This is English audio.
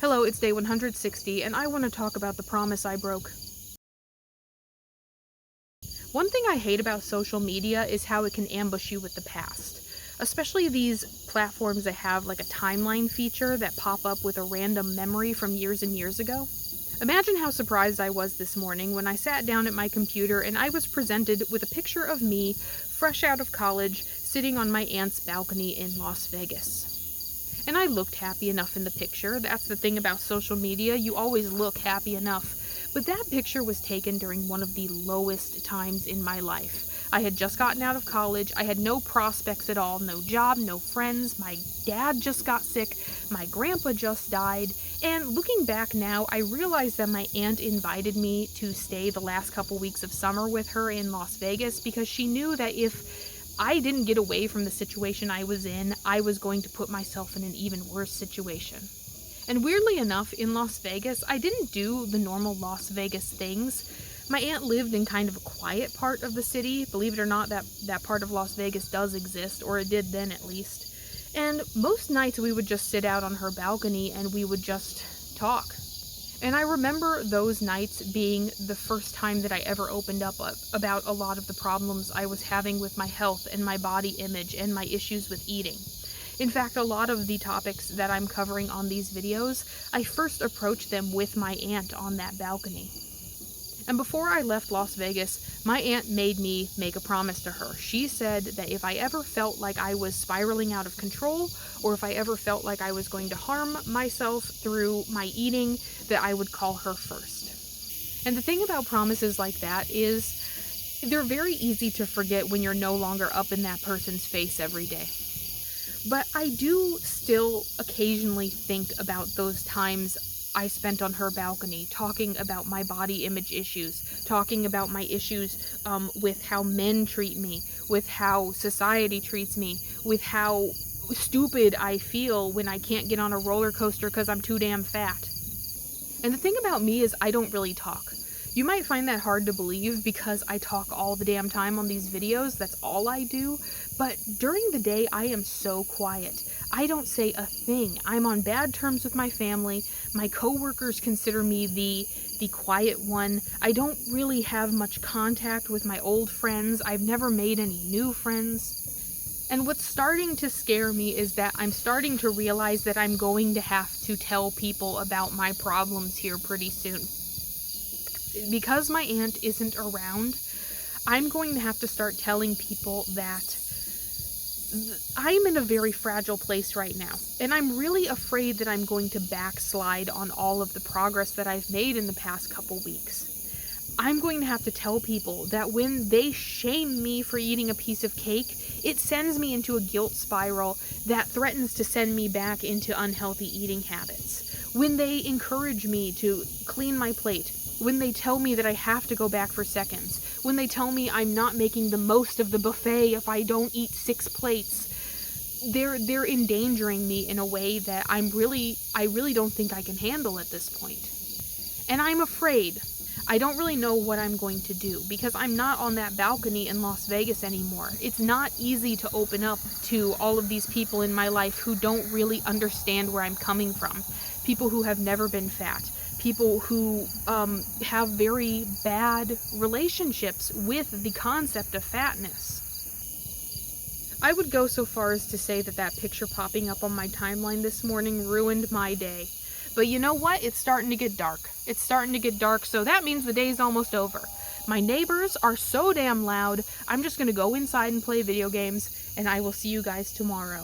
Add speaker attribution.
Speaker 1: Hello, it's day 160, and I want to talk about the promise I broke. One thing I hate about social media is how it can ambush you with the past. Especially these platforms that have like a timeline feature that pop up with a random memory from years and years ago. Imagine how surprised I was this morning when I sat down at my computer and I was presented with a picture of me, fresh out of college, sitting on my aunt's balcony in Las Vegas. And I looked happy enough in the picture. That's the thing about social media, you always look happy enough. But that picture was taken during one of the lowest times in my life. I had just gotten out of college, I had no prospects at all, no job, no friends, my dad just got sick, my grandpa just died, and looking back now, I realized that my aunt invited me to stay the last couple weeks of summer with her in Las Vegas because she knew that if I didn't get away from the situation I was in, I was going to put myself in an even worse situation. And weirdly enough, in Las Vegas, I didn't do the normal Las Vegas things. My aunt lived in kind of a quiet part of the city. Believe it or not, that part of Las Vegas does exist, or it did then at least. And most nights we would just sit out on her balcony and we would just talk. And I remember those nights being the first time that I ever opened up about a lot of the problems I was having with my health and my body image and my issues with eating. In fact, a lot of the topics that I'm covering on these videos, I first approached them with my aunt on that balcony. And before I left Las Vegas, my aunt made me make a promise to her. She said that if I ever felt like I was spiraling out of control, or if I ever felt like I was going to harm myself through my eating, that I would call her first. And the thing about promises like that is they're very easy to forget when you're no longer up in that person's face every day. But I do still occasionally think about those times I spent on her balcony talking about my body image issues, talking about my issues with how men treat me, with how society treats me, with how stupid I feel when I can't get on a roller coaster because I'm too damn fat. And the thing about me is I don't really talk. You might find that hard to believe because I talk all the damn time on these videos, that's all I do, but during the day I am so quiet. I don't say a thing. I'm on bad terms with my family. My coworkers consider me the quiet one. I don't really have much contact with my old friends. I've never made any new friends. And what's starting to scare me is that I'm starting to realize that I'm going to have to tell people about my problems here pretty soon. Because my aunt isn't around, I'm going to have to start telling people that I'm in a very fragile place right now, and I'm really afraid that I'm going to backslide on all of the progress that I've made in the past couple weeks. I'm going to have to tell people that when they shame me for eating a piece of cake, it sends me into a guilt spiral that threatens to send me back into unhealthy eating habits. When they encourage me to clean my plate, when they tell me that I have to go back for seconds, when they tell me I'm not making the most of the buffet if I don't eat 6 plates, they're endangering me in a way that I really don't think I can handle at this point. And I'm afraid. I don't really know what I'm going to do because I'm not on that balcony in Las Vegas anymore. It's not easy to open up to all of these people in my life who don't really understand where I'm coming from. People who have never been fat. People who have very bad relationships with the concept of fatness. I would go so far as to say that picture popping up on my timeline this morning ruined my day. But you know what? It's starting to get dark. It's starting to get dark, so that means the day's almost over. My neighbors are so damn loud, I'm just gonna go inside and play video games, and I will see you guys tomorrow.